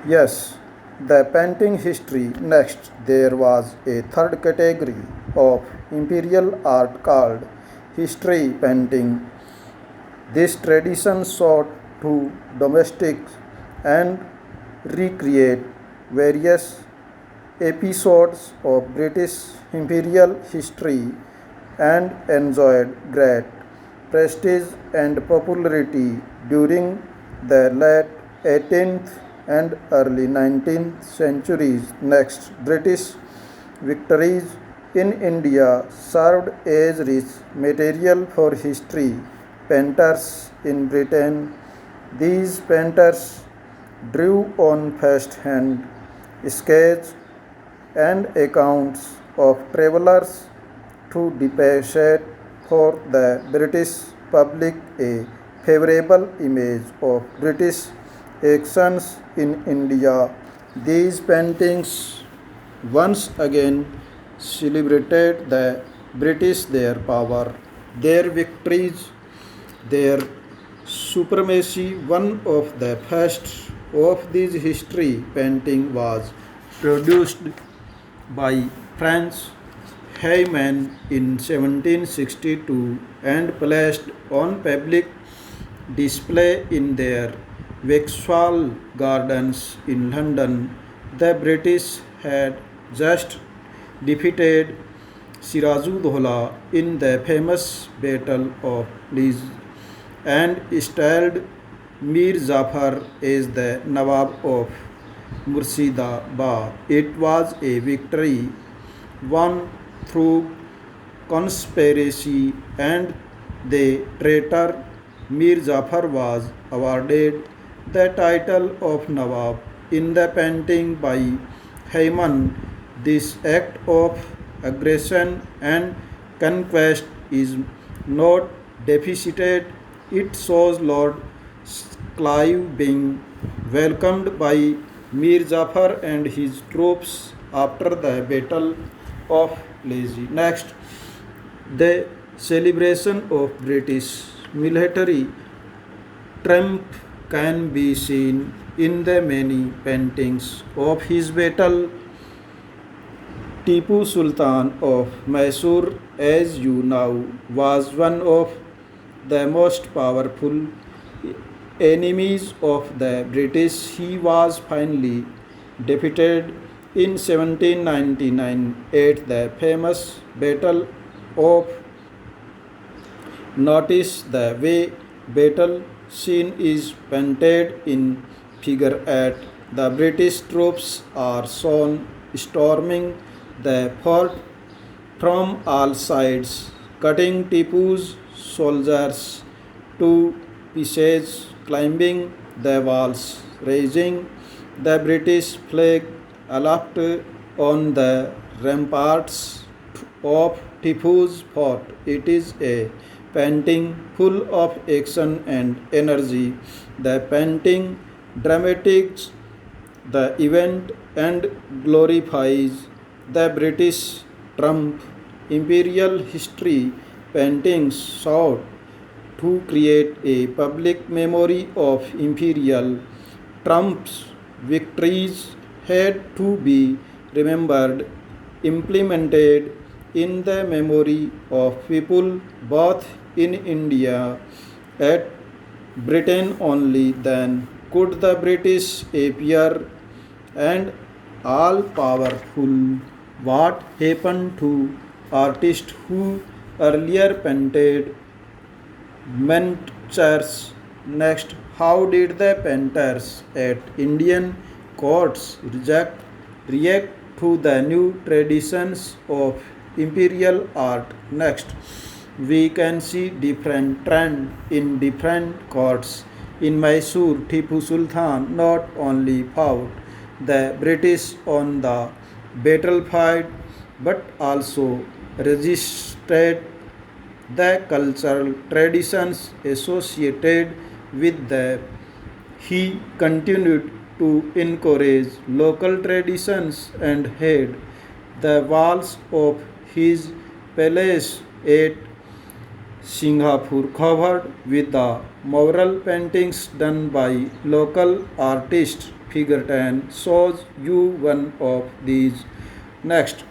Yes, the painting history. Next, there was a third category of imperial art called history painting. This tradition sought to domestic and recreate various episodes of British imperial history and enjoyed great prestige and popularity during the late 18th and early 19th centuries. Next, British victories in India served as rich material for history painters in Britain. These painters drew on first hand sketch and accounts of travelers to depict for the British public a favorable image of British actions in India. These paintings once again celebrated the British, their power, their victories, their supremacy. One of the first of these history painting was produced by French Heyman in 1762 and placed on public display in their Vauxhall Gardens in London. The British had just defeated Sirajuddaulah in the famous Battle of Liz and styled Mir Jafar as the Nawab of Murshidabad. It was a victory won through conspiracy, and the traitor Mir Jafar was awarded the title of Nawab. In the painting by Heyman, this act of aggression and conquest is not deficient. It shows Lord Clive being welcomed by Mir Jafar and his troops after the Battle of Plassey. Next, the celebration of British military triumph can be seen in the many paintings of his battle. Tipu Sultan of Mysore, as you know, was one of the most powerful enemies of the British. He was finally defeated in 1799 at the famous Battle of. Notice the way battle scene is painted in figure 8. The British troops are shown storming the fort from all sides, cutting Tipu's soldiers to pieces, climbing the walls, raising the British flag aloft on the ramparts of Tipu's fort. It is a painting full of action and energy. The painting dramatises the event and glorifies the British triumph. Imperial history paintings sought to create a public memory of imperial triumphs. Victories had to be remembered, implemented in the memory of people both in India and Britain. Only then could the British appear and all powerful. What happened to artists who earlier painted miniatures? Next, how did the painters at Indian courts react to the new traditions of imperial art? Next, we can see different trend in different courts. In Mysore, Tipu Sultan not only fought the British on the battlefield but also resisted the cultural traditions associated with them. He continued to encourage local traditions and had the walls of his palace at Singapore covered with the mural paintings done by local artists. Figure 10 shows you one of these. Next,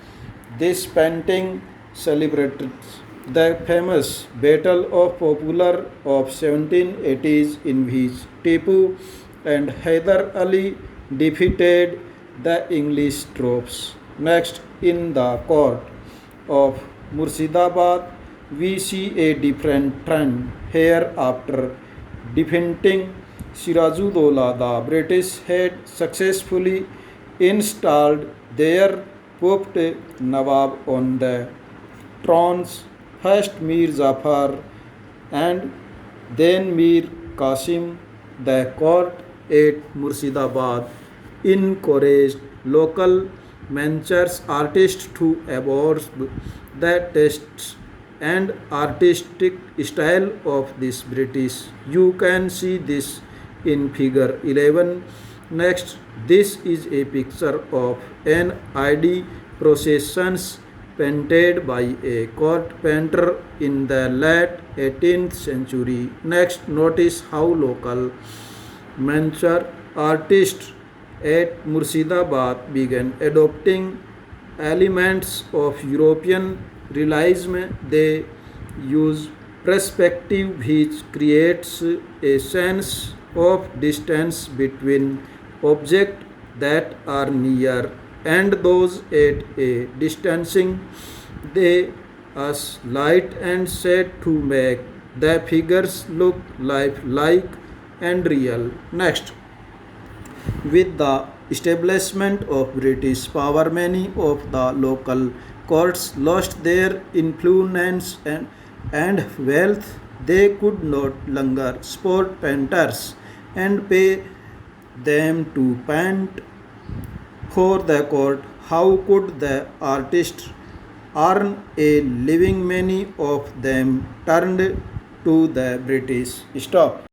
this painting celebrates the famous Battle of Popular of 1780s in which Tipu and Hyder Ali defeated the English troops. Next, in the court of Murshidabad, we see a different trend here after defeating Sirajuddaulah. The British had successfully installed their puppet Nawab on the thrones, first Mir Jafar and then Mir Qasim. The court at Murshidabad encouraged local miniatures artists to absorb the tastes and artistic style of this British. You can see this in figure 11. Next, this is a picture of an ID processions painted by a court painter in the late 18th century. Next, notice how local miniature artists at Murshidabad began adopting elements of European realism. They use perspective which creates a sense of distance between objects that are near and those at a distancing. They use light and shade to make the figures look lifelike and real. Next, with the establishment of British power, many of the local courts lost their influence and wealth. They could not longer support painters and pay them to paint for the court. How could the artists earn a living? Many of them turned to the British. Stop.